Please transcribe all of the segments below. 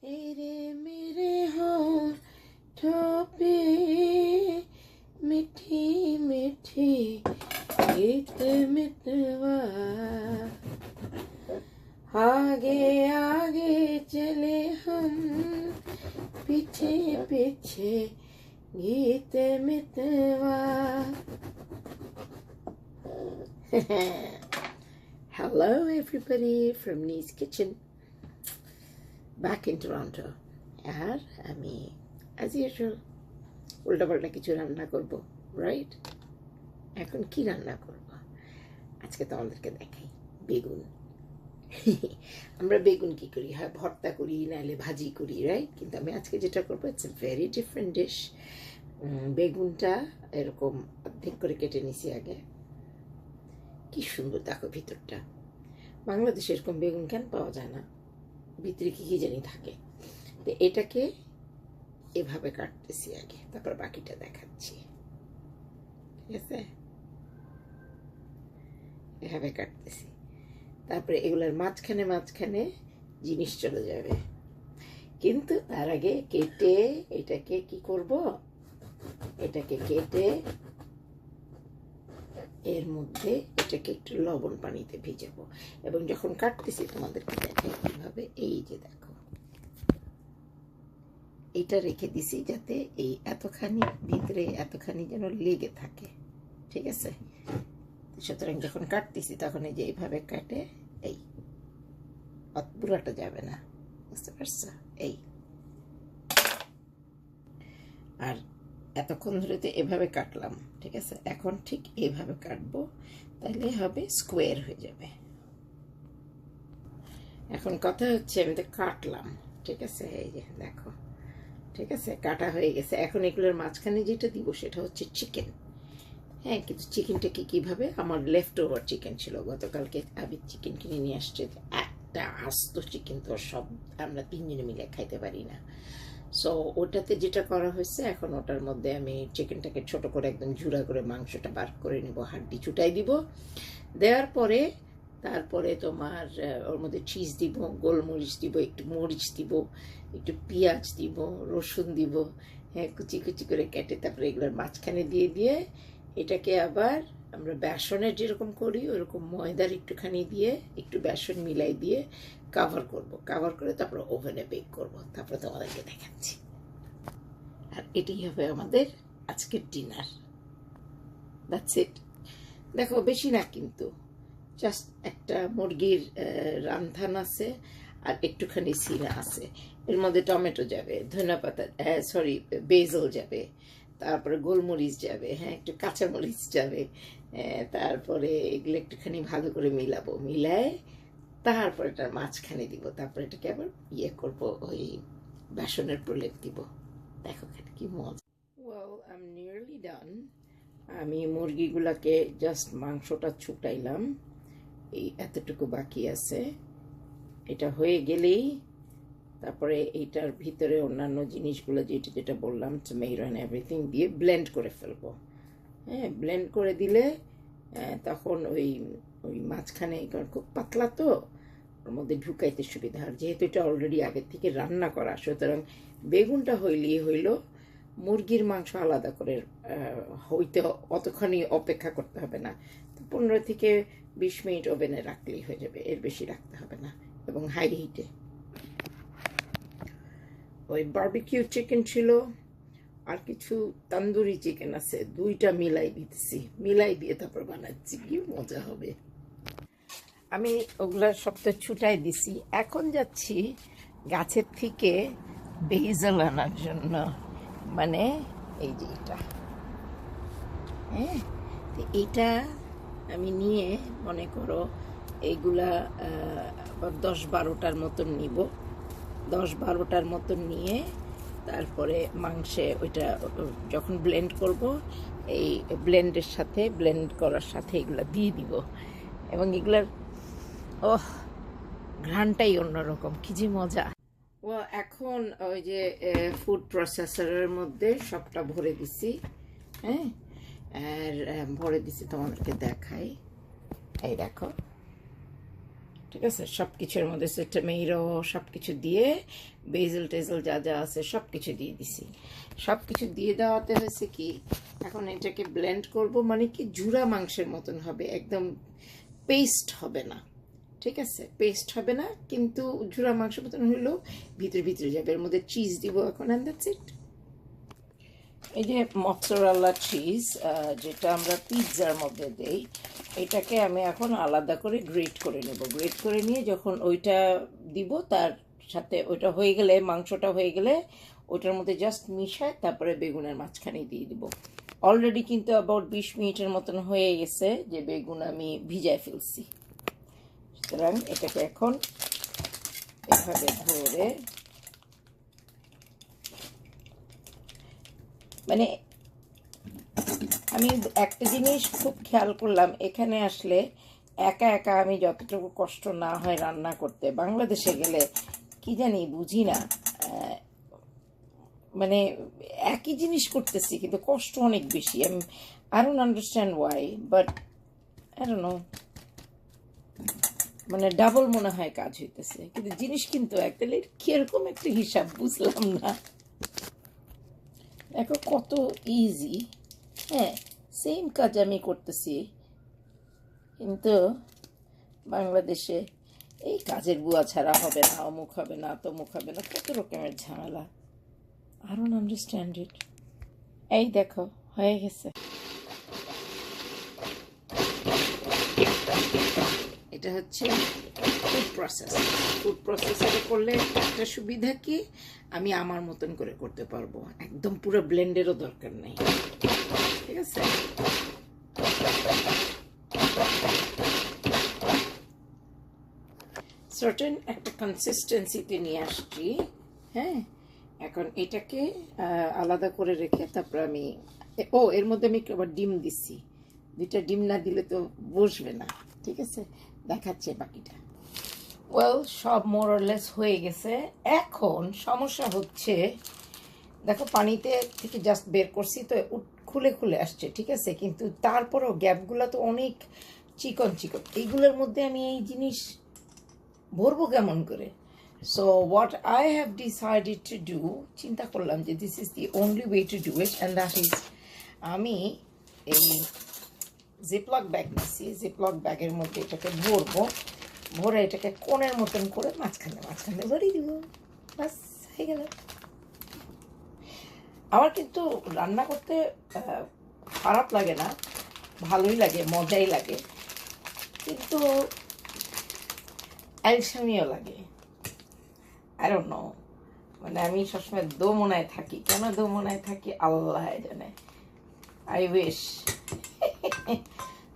तेरे मेरे होठों पे मीठी मीठी गीत मितवा आगे आगे चले हम पीछे पीछे गीत मितवा. Hello everybody from Nee's Kitchen, back in Toronto. আর আমি as usual উল্টাপাল্টা কিছু রান্না করব, রাইট? এখন কি রান্না করব আজকে তোমাদেরকে দেখাই. বেগুন. আমরা বেগুন কি করি, হয় ভর্তা করি নাহলে ভাজি করি, রাইট? কিন্তু আমি আজকে যেটা করবো, it's a very different dish. বেগুনটা এরকম অর্ধেক করে কেটে নিছি আগে. কি সুন্দর দেখো ভিতরটা. বাংলাদেশে এরকম বেগুন কেন পাওয়া যায় না, ভিতরে কি কি জানি থাকে. তো এটাকে এভাবে কাটতেছি আগে, তারপর বাকিটা দেখাচ্ছি. ঠিক আছে, এভাবে কাটতেছি. তারপরে এগুলোর মাঝখানে মাঝখানে জিনিস চলে যাবে. কিন্তু তার আগে কেটে এটাকে কি করব, এটাকে কেটে এর মধ্যে এটাকে একটু লবণ পানিতে ভিজাবো. এবং যখন কাটতেছি তোমাদেরকে দেখাই কিভাবে. এই যে দেখো, এটা রেখে দিছি যাতে এই এতখানি ভিতরে এতখানি যেন লেগে থাকে. ঠিক আছে, সুতরাং যখন কাটতেছি তখন এই যে এইভাবে কাটে, এই পুরাটা যাবে না, বুঝতে পারছো? এই আর এতক্ষণ ধরে তো এভাবে কাটলাম, ঠিক আছে? এখন ঠিক এইভাবে কাটবো, তাহলে হবে স্কোয়ার হয়ে যাবে. এখন কথা হচ্ছে আমি তো কাটলাম, ঠিক আছে? এই যে দেখো, ঠিক আছে, কাটা হয়ে গেছে. এখন এগুলোর মাঝখানে যেটা দিব সেটা হচ্ছে চিকেন. হ্যাঁ, কিন্তু চিকেনটা কিভাবে, আমার লেফট ওভার চিকেন ছিল গতকালকে. আমি চিকেন কিনে নিয়ে আসছি, একটা আস্ত চিকেন তো সব আমরা তিনজনে মিলে খাইতে পারি না. সো ওটাতে যেটা করা হয়েছে, এখন ওটার মধ্যে আমি চিকেনটাকে ছোট করে একদম ঝুড়া করে মাংসটা বার করে নেব, হাড্ডি ছুটাই দিব. দেওয়ার পরে তারপরে তোমার ওর মধ্যে চিজ দিব, গোলমরিচ দিব, একটু মরিচ দিব, একটু পেঁয়াজ দিব, রসুন দিব, হ্যাঁ, কুচি কুচি করে কেটে. তারপরে এগুলোর মাঝখানে দিয়ে দিয়ে এটাকে আবার আমরা বেসনের যেরকম করি ওরকম ময়দার একটুখানি দিয়ে একটু বেসন মিলাই দিয়ে কাভার করব. কাভার করে তারপর ওভেনে বেক করব. তারপরে তোমাদেরকে দেখাচ্ছি. আর এটাই হবে আমাদের আজকের ডিনার. That's it. দেখো, বেশি না কিন্তু, জাস্ট একটা মুরগির রান্ধান আছে আর একটুখানি সিনা আছে. এর মধ্যে টমেটো যাবে, ধনেপাতা, সরি বেজল যাবে, তারপরে গোলমরিচ যাবে, হ্যাঁ, একটু কাঁচামরিচ যাবে. তারপরে এগুলো একটুখানি ভালো করে মিলাবো, মিলায় তারপর এটার মাঝখানে দিব. তারপরে এটাকে আবার ইয়ে করবো, ওই বেসনের প্রলেপ দিব. দেখো কি মজা. ওয়েল, আই এম নিয়ারলি ডান. আমি মুরগিগুলাকে জাস্ট মাংসটা ছুটাইলাম, এই এতটুকু বাকি আছে. এটা হয়ে গেলেই তারপরে এইটার ভিতরে অন্যান্য জিনিসগুলো যেটা যেটা বললাম, টমেটো অ্যান্ড এভরিথিং দিয়ে ব্লেন্ড করে ফেলবো. হ্যাঁ, ব্লেন্ড করে দিলে তখন ওই ওই মাঝখানে, কারণ খুব পাতলা তো, ওর মধ্যে ঢুকাইতে সুবিধা. আর যেহেতু এটা অলরেডি আগের থেকে রান্না করা, সুতরাং বেগুনটা হইলেই হইল, মুরগির মাংস আলাদা করে হইতে অতখানি অপেক্ষা করতে হবে না. তো 15 থেকে 20 মিনিট ওভেনে রাখলেই হয়ে যাবে, এর বেশি রাখতে হবে না, এবং হাই হিটে. ওই বারবিকিউ চিকেন ছিল আর কিছু তন্দুরি চিকেন আছে, দুইটা মিলাই দিতেছি, মিলাই দিয়ে তারপর বানাচ্ছি. কি মজা হবে. আমি ওগুলা সবটা ছুটাই দিছি. এখন যাচ্ছি গাছের থেকে বেজল আনার জন্য, মানে এই যে এটা, হ্যাঁ, এইটা আমি নিয়ে মনে করো এইগুলা 10-12টার মতন নিব. 10-12টার মতন নিয়ে তারপরে মাংসে ওইটা যখন ব্লেন্ড করব, এই ব্লেন্ডের সাথে, ব্লেন্ড করার সাথে এগুলা দিয়ে দিব. এবং এগুলার ঘ্রাণটাই অন্যরকম, কি যে মজা. ও এখন ওই যে ফুড প্রসেসরের মধ্যে সবটা ভরে দিছি. হ্যাঁ, আর ভরে দিছি, তোমাদেরকে দেখাই. এই দেখো, ঠিক আছে, সব কিছুর মধ্যে টমেটো সব কিছু দিয়ে বেজেল টেজেল যা যা আছে সব কিছু দিয়ে দিছি। সব কিছু দিয়ে দেওয়াতে হয়েছে কি, এখন এটাকে ব্লেন্ড করব, মানে কি জুড়া মাংসের মতন হবে, একদম পেস্ট হবে না। ঠিক আছে, পেস্ট হবে না, কিন্তু জুড়া মাংসের মতন হইলেও ভিতরে ভিতরে যাবে। এর মধ্যে চিজ দিব এখন, অ্যান্ড দ্যাটস ইট। এই যে মৎসরালা চিজ, যেটা আমরা পিৎজার মধ্যে দেই, এটাকে আমি এখন আলাদা করে গ্রেট করে নেব। গ্রেট করে নিয়ে যখন ওইটা দিব, তার সাথে ওইটা হয়ে গেলে, মাংসটা হয়ে গেলে ওইটার মধ্যে জাস্ট মিশায় তারপরে বেগুনের মাঝখানে দিয়ে দিব। অলরেডি কিন্তু অ্যাবাউট 20 মিনিটের মতন হয়ে গেছে যে বেগুন আমি ভিজায় ফেলছি। সুতরাং এটাকে এখন এভাবে ধরে, মানে আমি একটা জিনিস খুব খেয়াল করলাম, এখানে আসলে একা একা আমি যতটুকু কষ্ট না হয় রান্না করতে, বাংলাদেশে গেলে কি জানি বুঝি না, মানে একই জিনিস করতেছি কিন্তু কষ্ট অনেক বেশি। I don't understand Y, but I don't know, মানে ডাবল মনে হয় কাজ হইতেছে, কিন্তু জিনিস কিন্তু একটা কিরকম একটা হিসাব বুঝলাম না। দেখো কত ইজি, হ্যাঁ সেম কাজ আমি করতেছি, কিন্তু বাংলাদেশে এই কাজের বুয়া ছাড়া হবে না, অমুক হবে না, তমুক হবে না, কত রকমের ঝামেলা। I don't understand it. এই দেখো হয়ে গেছে। এটা হচ্ছে ফুড প্রসেস। ফুড প্রসেসে করলে একটা সুবিধা কি, আমি আমার মতন করে করতে পারবো, একদম পুরো ব্লেন্ডেরও দরকার নেই। ঠিক আছে, সার্টেন একটা কনসিস্টেন্সিতে নিয়ে আসছি। হ্যাঁ, এখন এটাকে আলাদা করে রেখে তারপর আমি, এর মধ্যে আমি আবার ডিম দিচ্ছি। 2টা ডিম না দিলে তো বসবে না। ঠিক আছে, দেখাচ্ছে বাকিটা। ওয়েল, সব মোরলেস হয়ে গেছে। এখন সমস্যা হচ্ছে, দেখো পানিতে থেকে জাস্ট বের করছি তো খুলে খুলে আসছে, ঠিক আছে, কিন্তু তারপরেও গ্যাপগুলো তো অনেক চিকন চিকন, এইগুলোর মধ্যে আমি এই জিনিস ভরবো কেমন করে? So what I have decided to do, চিন্তা করলাম যে this is the only way to do it, and that is আমি এই জিপলক ব্যাগ নিচ্ছি। জিপলক ব্যাগের মধ্যে এটাকে ভরবো, ভরে এটাকে কোণের মতন করে মাঝখানে মাঝখানে ভরিয়ে দিব, বাস হয়ে গেল। আমার কিন্তু রান্না করতে খারাপ লাগে না, ভালোই লাগে, মজাই লাগে, কিন্তু আলসামিও লাগে। I don't know, মানে আমি সবসময় দোমনায় থাকি। কেন দোমনায় থাকি আল্লাহ জানে, আই উইশ।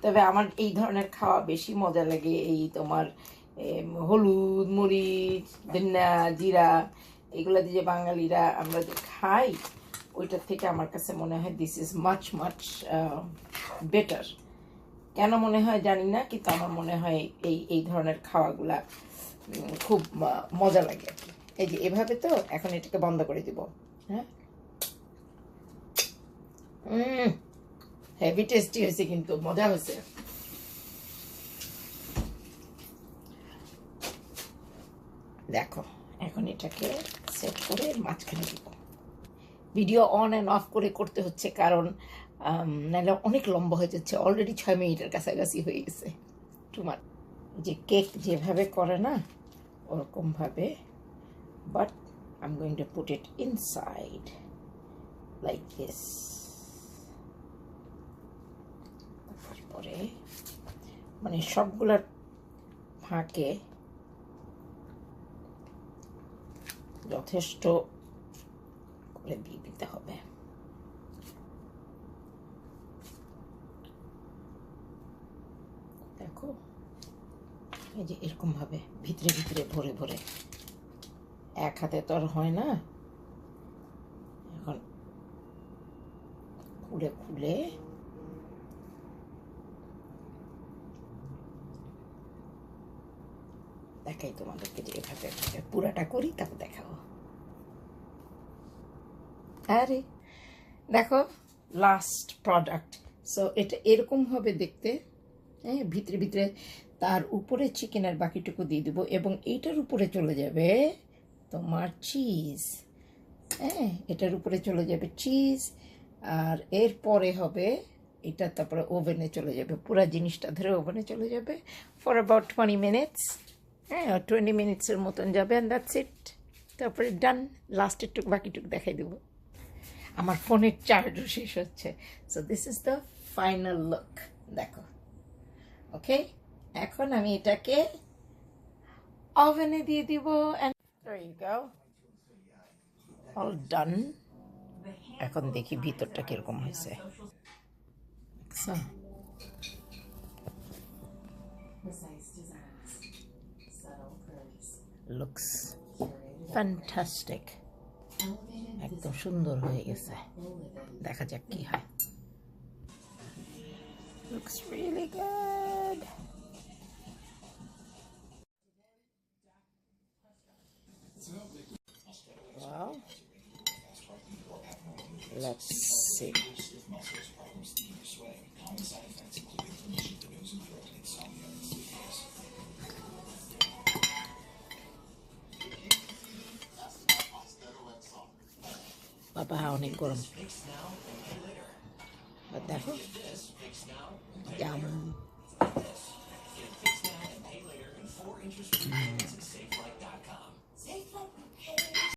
তবে আমার এই ধরনের খাওয়া বেশি মজা লাগে, এই তোমার হলুদ মরিচ ধনিয়া জিরা এগুলো দিয়ে বাঙালিরা আমরা যে খাই, ওইটার থেকে আমার কাছে মনে হয় this is much much better. কেন মনে হয় জানি না, কিন্তু আমার মনে হয় এই ধরনের খাওয়াগুলা খুব মজা লাগে। এই যে এভাবে, তো এখন এটাকে বন্ধ করে দিব। হ্যাঁ, হেভি টেস্টি হয়েছে, কিন্তু মজা হয়েছে। দেখো এখন এটাকে সেট করে মাঝখানে দিব। ভিডিও অন অ্যান্ড অফ করে করতে হচ্ছে, কারণ নাহলে অনেক লম্বা হয়ে যাচ্ছে। অলরেডি 6 মিনিটের কাছাকাছি হয়ে গেছে। তোমার যে কেক যেভাবে করে না ওরকমভাবে, but I am going to put it inside like this. তারপরে মানে সবগুলোর ফাঁকে যথেষ্ট করে দিয়ে দিতে হবে। দেখো এই যে এরকম ভাবে ভিতরে ভিতরে ভরে ভরে, এক হাতে তো আর হয় না, এখন খুলে খুলে দেখাই তোমাদেরকে যে এভাবে পুরাটা করি, তারপর দেখাবো। আরে দেখো লাস্ট প্রোডাক্ট। সো এটা এরকম হবে দেখতে, হ্যাঁ, ভিতরে ভিতরে তার উপরে চিকেনের বাকিটুকু দিয়ে দিব এবং এইটার উপরে চলে যাবে তোমার চিজ। হ্যাঁ, এটার উপরে চলে যাবে চিজ, আর এরপরে হবে এটা, তারপরে ওভেনে চলে যাবে, পুরো জিনিসটা ধরে ওভেনে চলে যাবে ফর অ্যাবাউট 20 মিনিটস। হ্যাঁ, 20 মিনিটসের মতন যাবে, অ্যান্ড দ্যাটস ইট। তারপরে ডান। লাস্টের টুক বাকিটুক দেখাই দেবো। আমার ফোনের চার্জও শেষ হচ্ছে। So this is the final look. দেখো, ওকে, এখন আমি এটাকে ওভেনে দিয়ে দিব। And there you go, all done। এখন দেখি ভিতরটা কিরকম হয়েছে। লুকস ফ্যান্টাস্টিক, একদম সুন্দর হয়ে গেছে। দেখা যাক কি হয়। Looks really good. Wow. Let's see. বাবা অনেক গরম, দেখো,